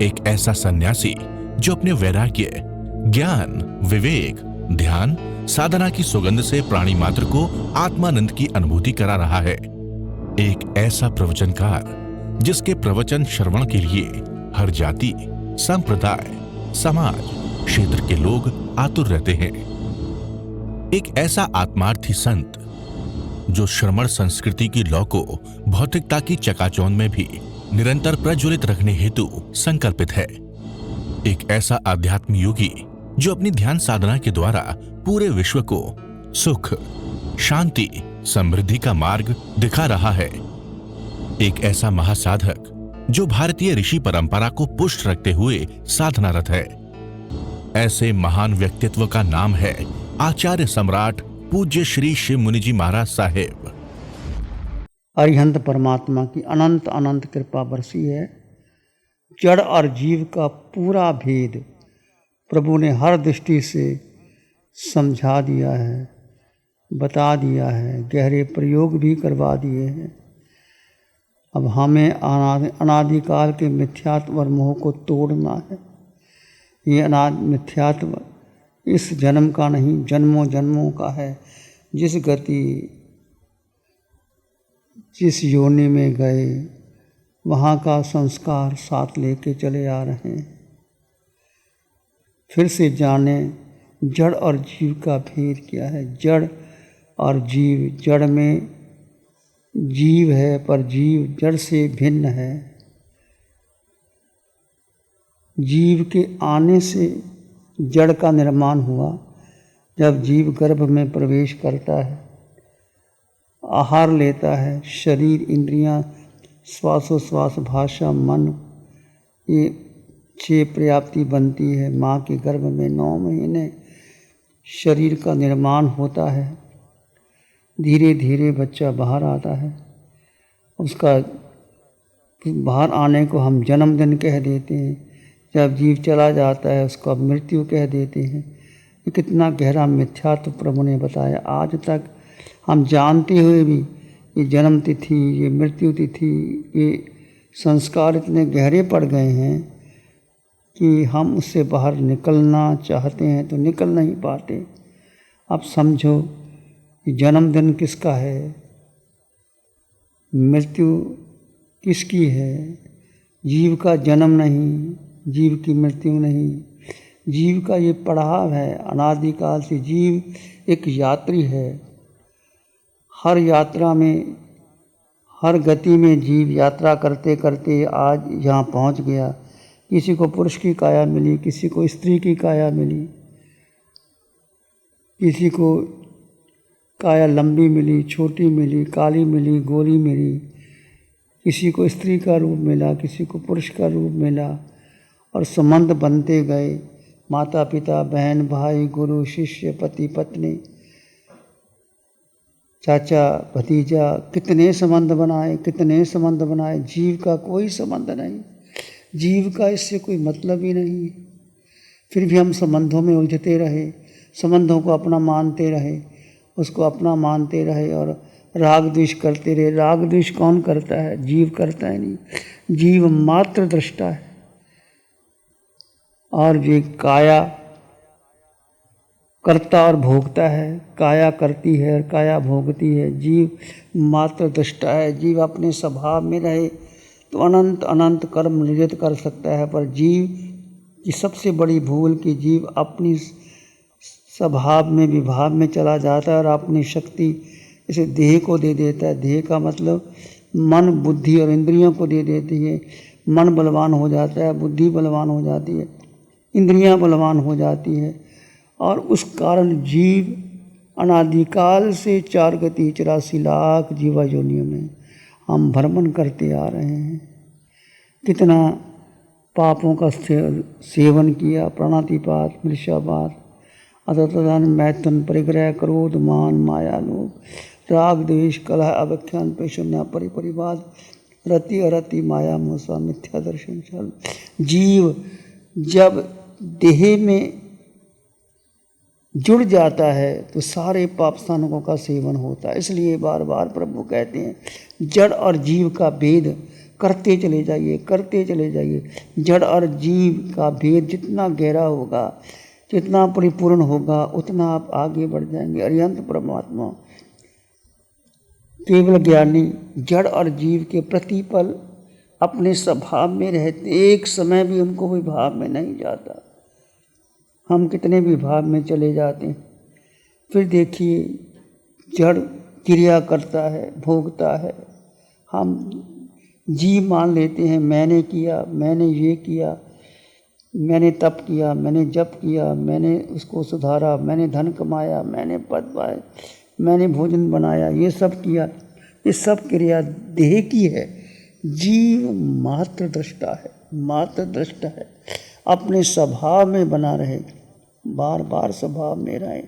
एक ऐसा सन्यासी जो अपने वैराग्य, ज्ञान, विवेक, ध्यान, साधना की सुगंध से प्राणी मात्र को आत्मानंद की अनुभूति करा रहा है। एक ऐसा प्रवचनकार जिसके प्रवचन श्रवण के लिए हर जाति, संप्रदाय, समाज, क्षेत्र के लोग आतुर रहते हैं। एक ऐसा आत्मार्थी संत जो श्रमण संस्कृति की लौ को भौतिकता की चकाचौंध में भी निरंतर प्रज्वलित रखने हेतु संकल्पित है। एक ऐसा आध्यात्म योगी जो अपनी ध्यान साधना के द्वारा पूरे विश्व को सुख, शांति, समृद्धि का मार्ग दिखा रहा है। एक ऐसा महासाधक जो भारतीय ऋषि परंपरा को पुष्ट रखते हुए साधनारत है। ऐसे महान व्यक्तित्व का नाम है आचार्य सम्राट पूज्य श्री शिव मुनि जी महाराज साहेब। अरिहंत परमात्मा की अनंत अनंत कृपा बरसी है। जड़ और जीव का पूरा भेद प्रभु ने हर दृष्टि से समझा दिया है, बता दिया है, गहरे प्रयोग भी करवा दिए हैं। अब हमें अनादिकाल के मिथ्यात्व और मोह को तोड़ना है। ये मिथ्यात्व इस जन्म का नहीं, जन्मों जन्मों का है। जिस गति, जिस योनि में गए, वहाँ का संस्कार साथ लेके चले आ रहे हैं। फिर से जाने जड़ और जीव का भेद क्या है। जड़ और जीव, जड़ में जीव है पर जीव जड़ से भिन्न है। जीव के आने से जड़ का निर्माण हुआ। जब जीव गर्भ में प्रवेश करता है, आहार लेता है, शरीर, इंद्रियां, श्वासोश्वास, भाषा, मन, ये 6 पर्याप्ति बनती है। माँ के गर्भ में 9 महीने शरीर का निर्माण होता है। धीरे धीरे बच्चा बाहर आता है। उसका बाहर आने को हम जन्मदिन कह देते हैं। जब जीव चला जाता है उसको मृत्यु कह देते हैं। ये कितना गहरा मिथ्यात्व प्रभु ने बताया। आज तक हम जानते हुए भी ये जन्म तिथि, ये मृत्यु तिथि, ये संस्कार इतने गहरे पड़ गए हैं कि हम उससे बाहर निकलना चाहते हैं तो निकल नहीं पाते। अब समझो कि जन्मदिन किसका है, मृत्यु किसकी है। जीव का जन्म नहीं, जीव की मृत्यु नहीं। जीव का ये पड़ाव है। अनादिकाल से जीव एक यात्री है। हर यात्रा में, हर गति में जीव यात्रा करते करते आज यहाँ पहुँच गया। किसी को पुरुष की काया मिली, किसी को स्त्री की काया मिली, किसी को काया लंबी मिली, छोटी मिली, काली मिली, गोरी मिली। किसी को स्त्री का रूप मिला, किसी को पुरुष का रूप मिला। और संबंध बनते गए। माता पिता, बहन भाई, गुरु शिष्य, पति पत्नी, चाचा भतीजा, कितने संबंध बनाए, कितने संबंध बनाए। जीव का कोई संबंध नहीं। जीव का इससे कोई मतलब ही नहीं। फिर भी हम संबंधों में उलझते रहे, संबंधों को अपना मानते रहे, उसको अपना मानते रहे और राग द्वेष करते रहे। राग द्वेष कौन करता है? जीव करता है नहीं। जीव मात्र दृष्टा है। और ये काया करता और भोगता है। काया करती है और काया भोगती है। जीव मात्र दृष्टा है। जीव अपने स्वभाव में रहे तो अनंत अनंत कर्म निर्जित कर सकता है। पर जीव की सबसे बड़ी भूल कि जीव अपनी स्वभाव में, विभाव में चला जाता है और अपनी शक्ति इसे देह को दे देता है। देह का मतलब मन, बुद्धि और इंद्रियों को दे देती है। मन बलवान हो जाता है, बुद्धि बलवान हो जाती है, इंद्रियां बलवान हो जाती है। और उस कारण जीव अनादिकाल से 4 गति 84 लाख जीवा योनियों में हम भ्रमण करते आ रहे हैं। कितना पापों का सेवन किया। प्राणातिपात, मृषापात, अततदान, मैथुन, परिग्रह, क्रोध, मान, माया, लोभ, राग द्वेष, कलह, अव्याख्यान, पेशुन्या, परिवाद, रति अरति, माया, मोसा, मिथ्या दर्शन, छल। जीव जब देह में जुड़ जाता है तो सारे पाप स्थानकों का सेवन होता है। इसलिए बार बार प्रभु कहते हैं जड़ और जीव का भेद करते चले जाइए, करते चले जाइए। जड़ और जीव का भेद जितना गहरा होगा, जितना परिपूर्ण होगा, उतना आप आगे बढ़ जाएंगे। अरिहंत परमात्मा केवल ज्ञानी जड़ और जीव के प्रतिपल अपने स्वभाव में रहते, एक समय भी उनको कोई भाव में नहीं जाता। हम कितने भी भाव में चले जाते हैं, फिर देखिए जड़ क्रिया करता है, भोगता है। हम जीव मान लेते हैं, मैंने किया, मैंने ये किया, मैंने तप किया, मैंने जप किया, मैंने उसको सुधारा, मैंने धन कमाया, मैंने पद पाए, मैंने भोजन बनाया, ये सब किया। ये सब क्रिया देह की है। जीव मात्र दृष्टा है, मात्र दृष्टा है। अपने स्वभाव में बना रहे, बार बार स्वभाव में रहे।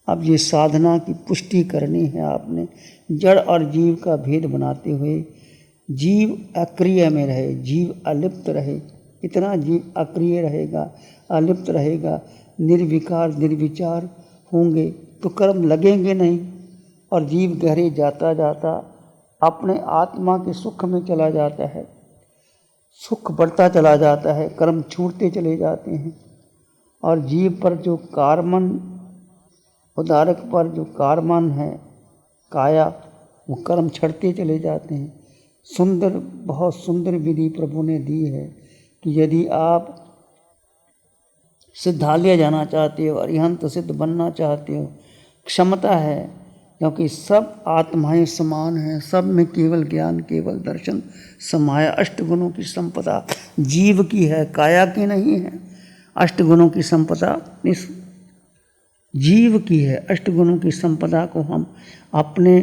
अब ये साधना की पुष्टि करनी है आपने। जड़ और जीव का भेद बनाते हुए जीव अक्रिय में रहे, जीव अलिप्त रहे। इतना जीव अक्रिय रहेगा, अलिप्त रहेगा, निर्विकार निर्विचार होंगे तो कर्म लगेंगे नहीं, और जीव गहरे जाता जाता अपने आत्मा के सुख में चला जाता है। सुख बढ़ता चला जाता है, कर्म छूटते चले जाते हैं। और जीव पर जो कार्मन, उदारक पर जो कार्मन है काया, वो कर्म छड़ते चले जाते हैं। सुंदर, बहुत सुंदर विधि प्रभु ने दी है कि यदि आप सिद्धालय जाना चाहते हो, अरिहंत सिद्ध बनना चाहते हो, क्षमता है, क्योंकि सब आत्माएं समान हैं, सब में केवल ज्ञान, केवल दर्शन समाया। अष्टगुणों की संपदा जीव की है, काया की नहीं है। अष्टगुणों की संपदा इस जीव की है। अष्टगुणों की संपदा को हम अपने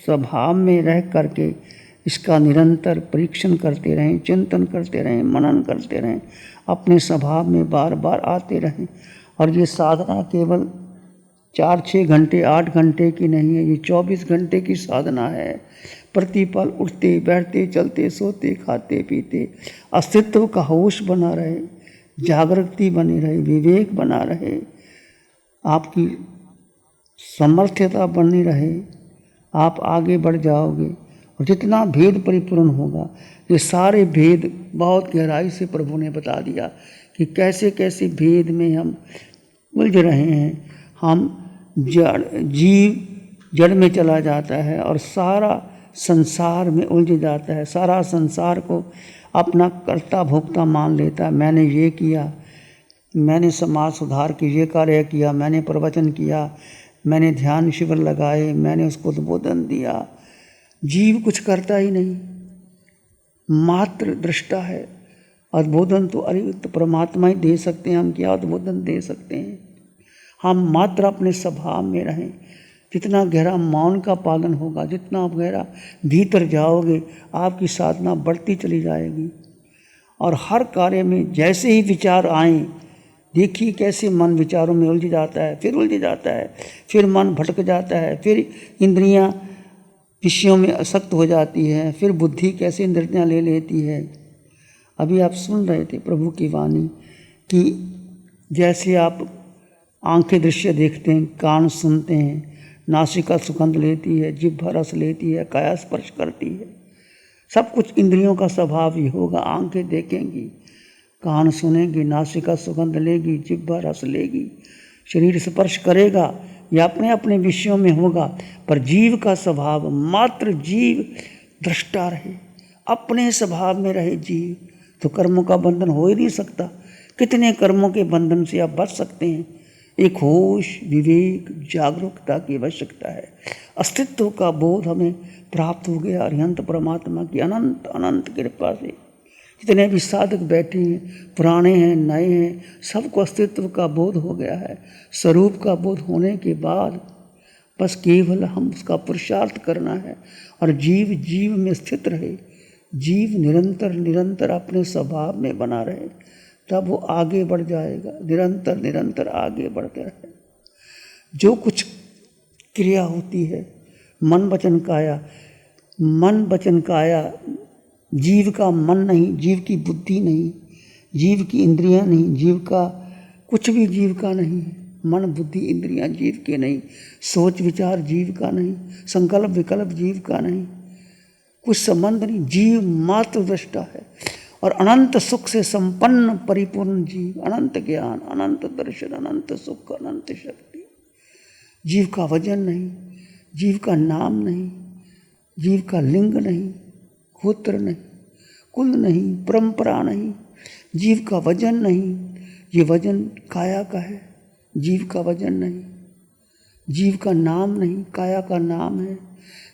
स्वभाव में रह करके इसका निरंतर परीक्षण करते रहें, चिंतन करते रहें, मनन करते रहें, अपने स्वभाव में बार बार आते रहें। और ये साधना केवल 4-6 घंटे 8 घंटे की नहीं है, ये 24 घंटे की साधना है। प्रतिपल उठते बैठते चलते सोते खाते पीते अस्तित्व का होश बना रहे, जागृति बनी रहे, विवेक बना रहे, आपकी समर्थ्यता बनी रहे, आप आगे बढ़ जाओगे। और जितना भेद परिपूर्ण होगा, ये सारे भेद बहुत गहराई से प्रभु ने बता दिया कि कैसे कैसे भेद में हम उलझ रहे हैं। हम जीव जड़ में चला जाता है और सारा संसार में उलझ जाता है। सारा संसार को अपना कर्ता भोक्ता मान लेता है। मैंने ये किया, मैंने समाज सुधार के ये कार्य किया, मैंने प्रवचन किया, मैंने ध्यान शिविर लगाए, मैंने उसको उद्बोधन दिया। जीव कुछ करता ही नहीं, मात्र दृष्टा है। उद्बोधन तो अरिहंत परमात्मा ही दे सकते हैं, हम क्या उद्बोधन दे सकते हैं। हम मात्र अपने स्वभाव में रहें। जितना गहरा मौन का पालन होगा, जितना आप गहरा भीतर जाओगे, आपकी साधना बढ़ती चली जाएगी। और हर कार्य में जैसे ही विचार आएँ, देखिए कैसे मन विचारों में उलझ जाता है, फिर उलझ जाता है, फिर मन भटक जाता है, फिर इंद्रियां विषयों में आसक्त हो जाती है, फिर बुद्धि कैसे निर्णय ले लेती है। अभी आप सुन रहे थे प्रभु की वाणी कि जैसे आप आंखें दृश्य देखते हैं, कान सुनते हैं, नासिका सुगंध लेती है, जिह्वा रस लेती है, काया स्पर्श करती है। सब कुछ इंद्रियों का स्वभाव ही होगा। आंखें देखेंगी, कान सुनेंगी, नासिका सुगंध लेगी, जिह्वा रस लेगी, शरीर स्पर्श करेगा, यह अपने अपने विषयों में होगा। पर जीव का स्वभाव, मात्र जीव दृष्टा रहे, अपने स्वभाव में रहे जीव, तो कर्मों का बंधन हो ही नहीं सकता। कितने कर्मों के बंधन से आप बच सकते हैं। एक होश, विवेक, जागरूकता की आवश्यकता है। अस्तित्व का बोध हमें प्राप्त हो गया अरिहंत परमात्मा की अनंत अनंत कृपा से। जितने भी साधक बैठे हैं, पुराने हैं, नए हैं, सबको अस्तित्व का बोध हो गया है। स्वरूप का बोध होने के बाद बस केवल हम उसका पुरुषार्थ करना है और जीव जीव में स्थित रहे, जीव निरंतर निरंतर अपने स्वभाव में बना रहे, तब वो आगे बढ़ जाएगा। निरंतर निरंतर आगे बढ़ते रहे। जो कुछ क्रिया होती है, मन वचन काया, मन वचन काया, जीव का मन नहीं, जीव की बुद्धि नहीं, जीव की इंद्रियां नहीं, जीव का कुछ भी जीव का नहीं है। मन बुद्धि इंद्रियां जीव के नहीं, सोच विचार जीव का नहीं, संकल्प विकल्प जीव का नहीं। कुछ संबंध नहीं, जीव मात्र दृष्टा है और अनंत सुख से संपन्न परिपूर्ण जीव, अनंत ज्ञान, अनंत दर्शन, अनंत सुख, अनंत शक्ति। जीव का वजन नहीं, जीव का नाम नहीं, जीव का लिंग नहीं, गोत्र नहीं, कुल नहीं, परंपरा नहीं, जीव का वजन नहीं। ये वजन काया का है, जीव का वजन नहीं। जीव का नाम नहीं, काया का नाम है।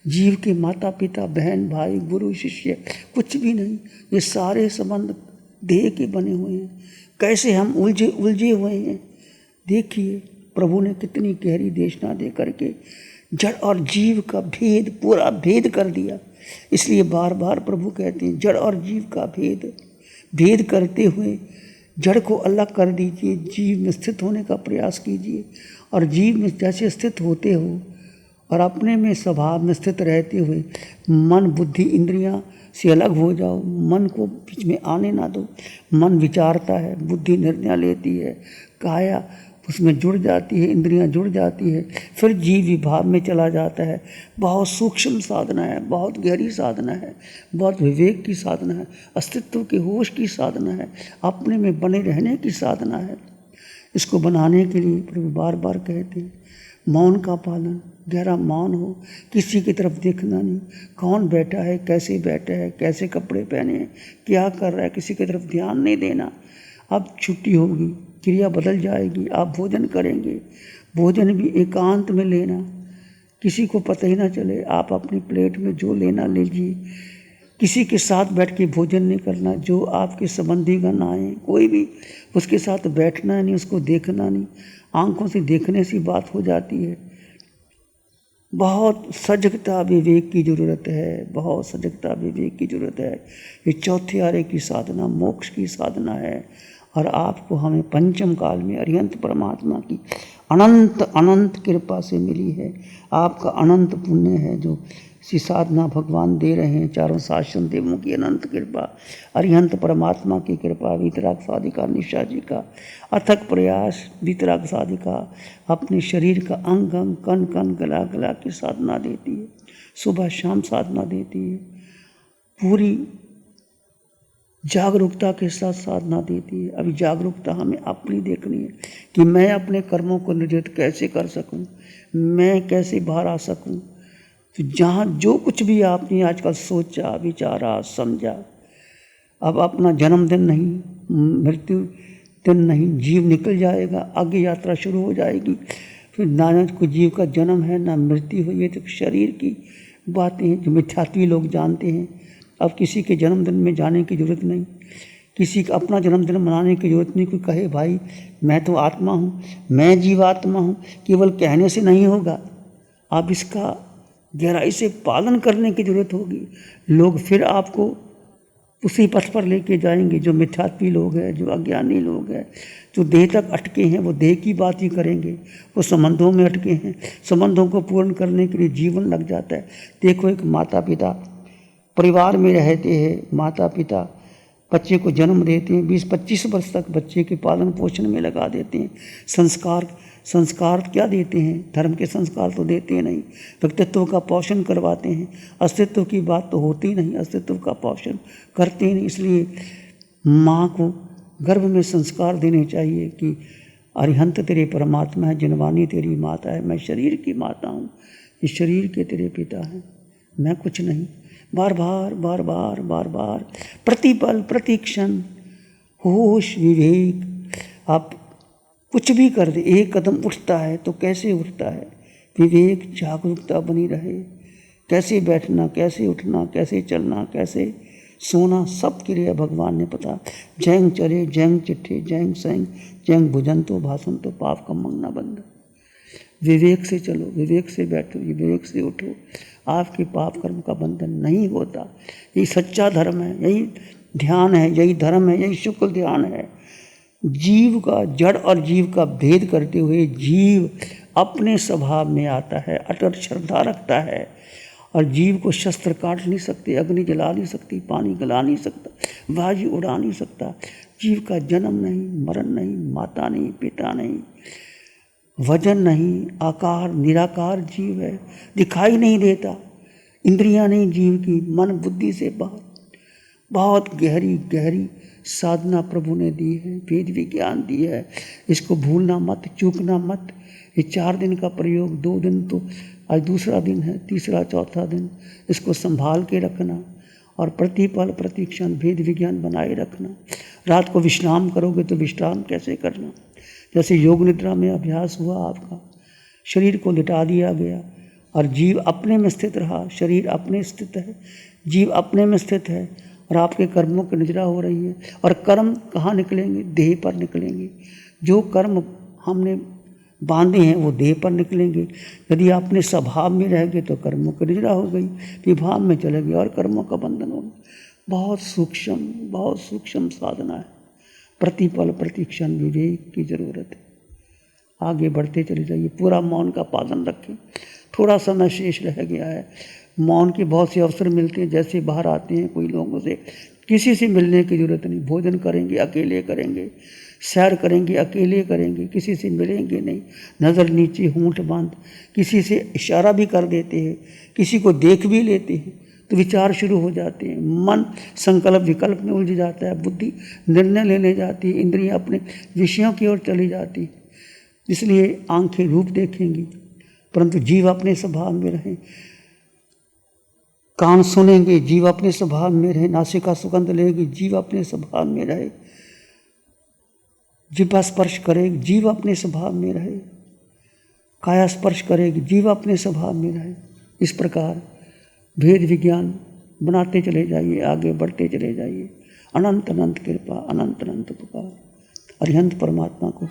जीव के माता पिता, बहन भाई, गुरु शिष्य कुछ भी नहीं। ये सारे संबंध देह के बने हुए हैं। कैसे हम उलझे हुए हैं। देखिए प्रभु ने कितनी गहरी देशना दे करके जड़ और जीव का भेद, पूरा भेद कर दिया। इसलिए बार बार प्रभु कहते हैं जड़ और जीव का भेद करते हुए जड़ को अलग कर दीजिए, जीव में स्थित होने का प्रयास कीजिए। और जीव में जैसे स्थित होते हो और अपने में स्वभाव में स्थित रहते हुए मन बुद्धि इंद्रियां से अलग हो जाओ। मन को बीच में आने ना दो। मन विचारता है, बुद्धि निर्णय लेती है, काया उसमें जुड़ जाती है, इंद्रियां जुड़ जाती है, फिर जीव विभाव में चला जाता है। बहुत सूक्ष्म साधना है, बहुत गहरी साधना है, बहुत विवेक की साधना है, अस्तित्व के होश की साधना है, अपने में बने रहने की साधना है। इसको बनाने के लिए प्रभु बार बार कहते हैं मौन का पालन, गहरा मौन हो, किसी की तरफ देखना नहीं। कौन बैठा है, कैसे बैठा है, कैसे कपड़े पहने हैं, क्या कर रहा है, किसी की तरफ ध्यान नहीं देना। अब छुट्टी होगी, क्रिया बदल जाएगी, आप भोजन करेंगे, भोजन भी एकांत में लेना, किसी को पता ही ना चले। आप अपनी प्लेट में जो लेना लीजिए, किसी के साथ बैठ के भोजन नहीं करना। जो आपके संबंधीगण आए कोई भी, उसके साथ बैठना नहीं, उसको देखना नहीं। आंखों से देखने से बात हो जाती है। बहुत सजगता विवेक की ज़रूरत है, बहुत सजगता विवेक की ज़रूरत है। ये चौथे आरे की साधना मोक्ष की साधना है। और आपको हमें पंचम काल में अरिहंत परमात्मा की अनंत अनंत कृपा से मिली है। आपका अनंत पुण्य है जो सी साधना भगवान दे रहे हैं। चारों शासन देवों की अनंत कृपा, अरिहंत परमात्मा की कृपा, वीतराग साधिका निशा जी का अथक प्रयास, वीतराग साधिका अपने शरीर का अंग अंग कण कण गला गला की साधना देती है, सुबह शाम साधना देती है, पूरी जागरूकता के साथ साधना देती है। अभी जागरूकता हमें अपनी देखनी है कि मैं अपने कर्मों को निर्जित कैसे कर सकूं, मैं कैसे बाहर आ सकूं। तो जहाँ जो कुछ भी आपने आजकल सोचा, विचारा, समझा, अब अपना जन्मदिन नहीं, मृत्यु दिन नहीं, जीव निकल जाएगा, आगे यात्रा शुरू हो जाएगी। फिर ना कोई जीव का जन्म है ना मृत्यु हुई है, तो शरीर की बातें हैं जो मिथ्यात्वी लोग जानते हैं। अब किसी के जन्मदिन में जाने की ज़रूरत नहीं, किसी का अपना जन्मदिन मनाने की ज़रूरत नहीं। कोई कहे भाई मैं तो आत्मा हूँ, मैं जीवात्मा हूँ, केवल कहने से नहीं होगा। अब इसका गहराई से पालन करने की ज़रूरत होगी। लोग फिर आपको उसी पथ पर लेके जाएंगे। जो मिथ्यात्वी लोग हैं, जो अज्ञानी लोग हैं, जो देह तक अटके हैं, वो देह की बात ही करेंगे। वो संबंधों में अटके हैं, संबंधों को पूर्ण करने के लिए जीवन लग जाता है। देखो एक माता पिता परिवार में रहते हैं, माता पिता बच्चे को जन्म देते हैं, 20-25 वर्ष तक बच्चे के पालन पोषण में लगा देते हैं। संस्कार क्या देते हैं? धर्म के संस्कार तो देते नहीं, व्यक्तित्व का पोषण करवाते हैं। अस्तित्व की बात तो होती नहीं, अस्तित्व का पोषण करते नहीं। इसलिए माँ को गर्भ में संस्कार देने चाहिए कि अरिहंत तेरे परमात्मा है, जिनवानी तेरी माता है, मैं शरीर की माता हूँ, ये शरीर के तेरे पिता हैं, मैं कुछ नहीं। बार बार बार बार बार बार प्रतिपल प्रतिक्षण होश विवेक। आप कुछ भी कर दे, एक कदम उठता है तो कैसे उठता है, विवेक जागरूकता बनी रहे। कैसे बैठना, कैसे उठना, कैसे चलना, कैसे सोना, सब क्रिया भगवान ने पता। जैंग चले जैंग चिट्ठे जैंग सैंग जैंग भुजन तो भाषण तो पाप का मंगना बंद। विवेक से चलो, विवेक से बैठो, विवेक से उठो, आपके पाप कर्म का बंधन नहीं होता। यही सच्चा धर्म है, यही ध्यान है, यही धर्म है, यही शुक्ल ध्यान है। जीव का, जड़ और जीव का भेद करते हुए जीव अपने स्वभाव में आता है, अटट श्रद्धा रखता है। और जीव को शस्त्र काट नहीं सकते, अग्नि जला नहीं सकती, पानी गला नहीं सकता, बाजी उड़ा नहीं सकता। जीव का जन्म नहीं, मरण नहीं, माता नहीं, पिता नहीं, वजन नहीं, आकार निराकार जीव है, दिखाई नहीं देता। इंद्रियां नहीं जीव की, मन बुद्धि से बाहर। बहुत गहरी गहरी साधना प्रभु ने दी है, वेद विज्ञान दी है। इसको भूलना मत, चूकना मत। ये 4 दिन का प्रयोग, 2 दिन तो आज दूसरा दिन है, तीसरा चौथा दिन, इसको संभाल के रखना और प्रतिपल प्रतिक्षण वेद विज्ञान बनाए रखना। रात को विश्राम करोगे तो विश्राम कैसे करना? जैसे योग निद्रा में अभ्यास हुआ आपका, शरीर को लिटा दिया गया और जीव अपने में स्थित रहा। शरीर अपने स्थित है, जीव अपने में स्थित है और आपके कर्मों की निद्रा हो रही है। और कर्म कहाँ निकलेंगे? देह पर निकलेंगे। जो कर्म हमने बांधे हैं वो देह पर निकलेंगे। यदि आपने स्वभाव में रह गए तो कर्मों की निद्रा हो गई, विभाव में चले गए और कर्मों का बंधन हो गया। बहुत सूक्ष्म साधना है। प्रतिपल प्रतिक्षण विवेक की जरूरत है। आगे बढ़ते चले जाइए, पूरा मौन का पालन रखें। थोड़ा समय शेष रह गया है। मौन के बहुत से अवसर मिलते हैं, जैसे बाहर आते हैं कोई लोगों से, किसी से मिलने की जरूरत नहीं। भोजन करेंगे अकेले करेंगे, सैर करेंगे अकेले करेंगे, किसी से मिलेंगे नहीं। नज़र नीचे, होंठ बांध, किसी से इशारा भी कर देते हैं, किसी को देख भी लेते हैं तो विचार शुरू हो जाते हैं। मन संकल्प विकल्प में उलझ जाता है, बुद्धि निर्णय लेने जाती है, इंद्रियां अपने विषयों की ओर चली जाती है। इसलिए आंखें रूप देखेंगी परंतु जीव अपने स्वभाव में रहे। कान सुनेंगे, जीव अपने स्वभाव में रहे। नासिका सुगंध लेगी, जीव अपने स्वभाव में रहे। जिह्वा स्पर्श करेगी, जीव अपने स्वभाव में रहे। काया स्पर्श करेगी, जीव अपने स्वभाव में रहे। इस प्रकार भेद विज्ञान बनाते चले जाइए, आगे बढ़ते चले जाइए। अनंत अनंत कृपा, अनंत अनंत उपकार। अरिहंत परमात्मा को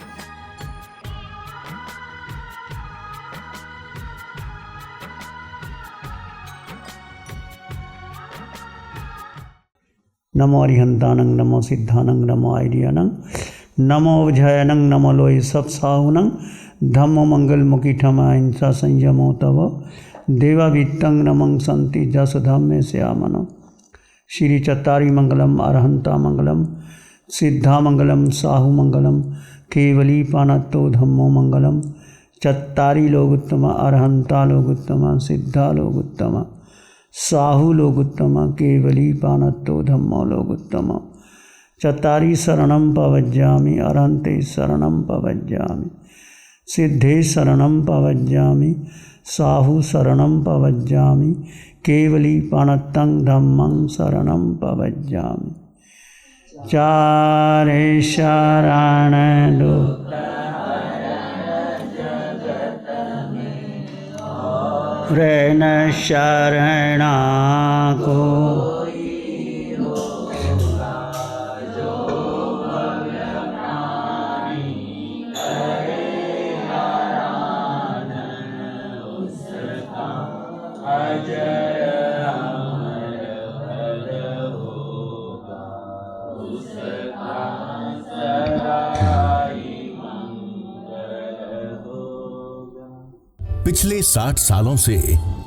नमो अरिहंतानंग, नमो सिद्धानंग, नमो आइडियानंग, नमो विजयनंग, नमो लोय सब साहुनंग, धम्मो मंगल मुखी ठमा हिंसा संयमो तव देवावित्तंग नमं संति जस धम्मे श्यामन। श्री चत्तारी मंगलम, अरहंता मंगलम, सिद्धा मंगलम, साहु मंगलम, केवली पानत्तो धम्मो मंगलम। चत्तारी लोग उत्तम, अरहंता लोग उत्तम, सिद्धा लोग उत्तम, साहु लोग उत्तम, केवली पानत्तो धम्मो लोग उत्तम। चत्तारी शरणं पवज्जामि, अरहंते शरणं पवज्जामि, सिद्धे शरणं पवज्जामि, साहु शरणं पवज्जामि, केवली पानत्तं धम्मं शरणं पवज्जामि। चारे शरण दो रेन शरणा को पिछले 60 सालों से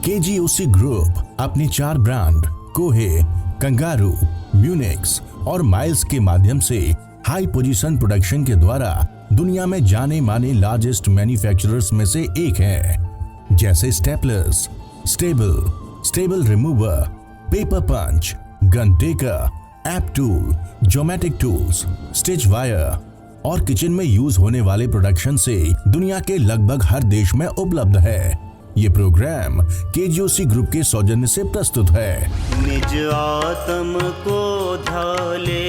केजीओसी ग्रुप अपने 4 ब्रांड कोहे, कंगारू, म्यूनिक्स और माइल्स के माध्यम से हाई पोजीशन प्रोडक्शन के द्वारा दुनिया में जाने माने लार्जेस्ट मैन्युफैक्चरर्स में से एक है। जैसे staplers, staple remover, paper punch, gun tacker, app tool, geometric tools, stitch wire और किचन में यूज होने वाले प्रोडक्शन से दुनिया के लगभग हर देश में उपलब्ध है। ये प्रोग्राम केजीओसी ग्रुप के सौजन्य से प्रस्तुत है। निज आत्म को ढाले